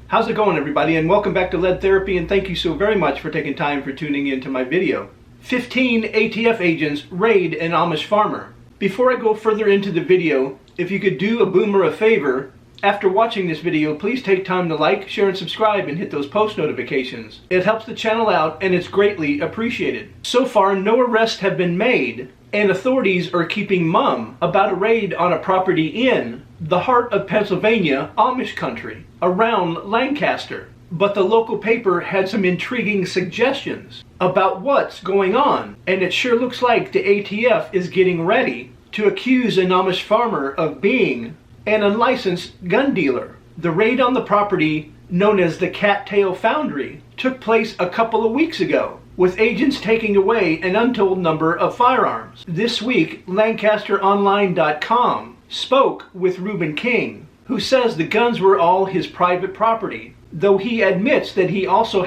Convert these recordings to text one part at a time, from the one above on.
How's it going, everybody, and welcome back to Lead Therapy, and thank you so very much for taking time for tuning into my video. 15 ATF agents raid an Amish farmer. Before I go further into the video, if you could do a boomer a favor, after watching this video, please take time to like, share, and subscribe and hit those post notifications. It helps the channel out and it's greatly appreciated. So far, no arrests have been made, and authorities are keeping mum about a raid on a property in the heart of Pennsylvania, Amish country, around Lancaster. But the local paper had some intriguing suggestions about what's going on, and it sure looks like the ATF is getting ready to accuse an Amish farmer of being an unlicensed gun dealer. The raid on the property, known as the Cattail Foundry, took place a couple of weeks ago, with agents taking away an untold number of firearms. This week, LancasterOnline.com spoke with Reuben King, who says the guns were all his private property, though he admits that he also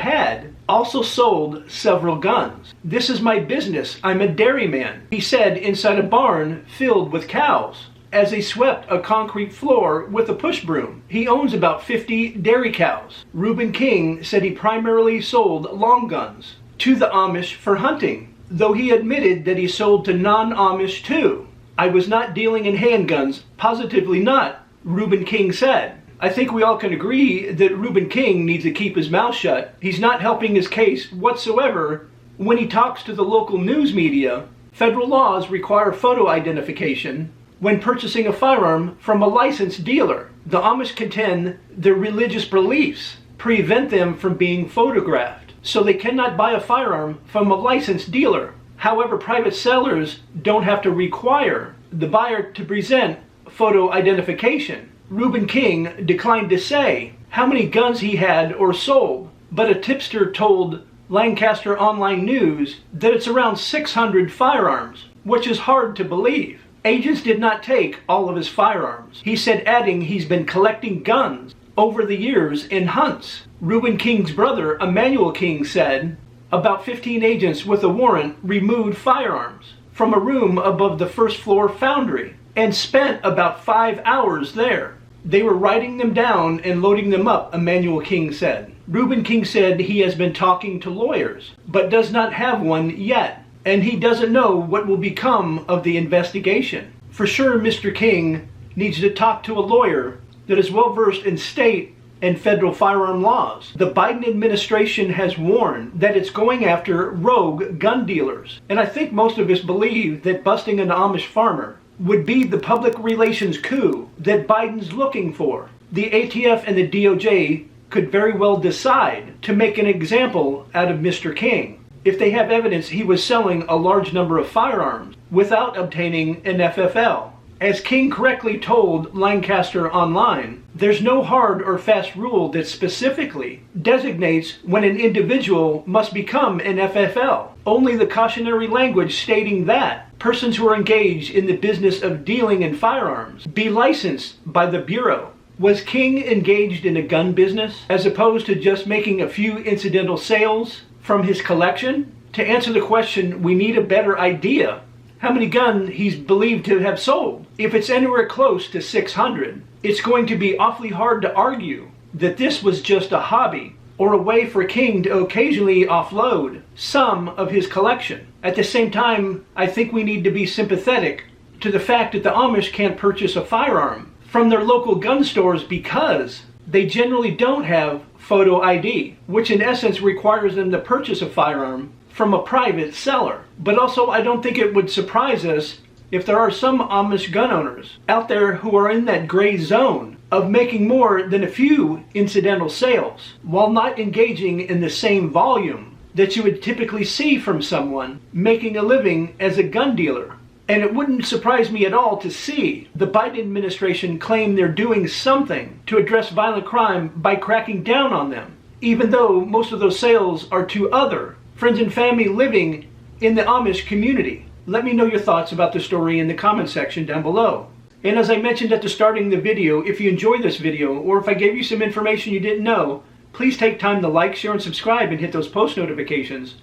sold several guns. "This is my business. I'm a dairyman," he said inside a barn filled with cows, as he swept a concrete floor with a push broom. He owns about 50 dairy cows. Reuben King said he primarily sold long guns to the Amish for hunting, though he admitted that he sold to non-Amish too. "I was not dealing in handguns, positively not," Reuben King said. I think we all can agree that Reuben King needs to keep his mouth shut. He's not helping his case whatsoever when he talks to the local news media. Federal laws require photo identification when purchasing a firearm from a licensed dealer. The Amish contend their religious beliefs prevent them from being photographed, so they cannot buy a firearm from a licensed dealer. However, private sellers don't have to require the buyer to present photo identification. Reuben King declined to say how many guns he had or sold, but a tipster told Lancaster Online News that it's around 600 firearms, which is hard to believe. Agents did not take all of his firearms, he said, adding he's been collecting guns over the years in hunts. Reuben King's brother, Emmanuel King, said about 15 agents with a warrant removed firearms from a room above the first floor foundry and spent about 5 hours there. They were writing them down and loading them up, Emmanuel King said. Reuben King said he has been talking to lawyers, but does not have one yet, and he doesn't know what will become of the investigation. For sure, Mr. King needs to talk to a lawyer that is well versed in state and federal firearm laws. The Biden administration has warned that it's going after rogue gun dealers, and I think most of us believe that busting an Amish farmer would be the public relations coup that Biden's looking for. The ATF and the DOJ could very well decide to make an example out of Mr. King if they have evidence he was selling a large number of firearms without obtaining an FFL. As King correctly told Lancaster Online, there's no hard or fast rule that specifically designates when an individual must become an FFL. Only the cautionary language stating that persons who are engaged in the business of dealing in firearms be licensed by the Bureau. Was King engaged in a gun business as opposed to just making a few incidental sales from his collection? To answer the question, we need a better idea how many guns he's believed to have sold. If it's anywhere close to 600, it's going to be awfully hard to argue that this was just a hobby or a way for King to occasionally offload some of his collection. At the same time, I think we need to be sympathetic to the fact that the Amish can't purchase a firearm from their local gun stores because they generally don't have photo ID, which in essence requires them to purchase a firearm from a private seller. But also, I don't think it would surprise us if there are some Amish gun owners out there who are in that gray zone of making more than a few incidental sales while not engaging in the same volume that you would typically see from someone making a living as a gun dealer. And it wouldn't surprise me at all to see the Biden administration claim they're doing something to address violent crime by cracking down on them, even though most of those sales are to other friends and family living in the Amish community. Let me know your thoughts about the story in the comment section down below. And as I mentioned at the starting of the video, if you enjoyed this video, or if I gave you some information you didn't know, please take time to like, share, and subscribe and hit those post notifications.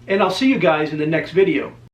And I'll see you guys in the next video.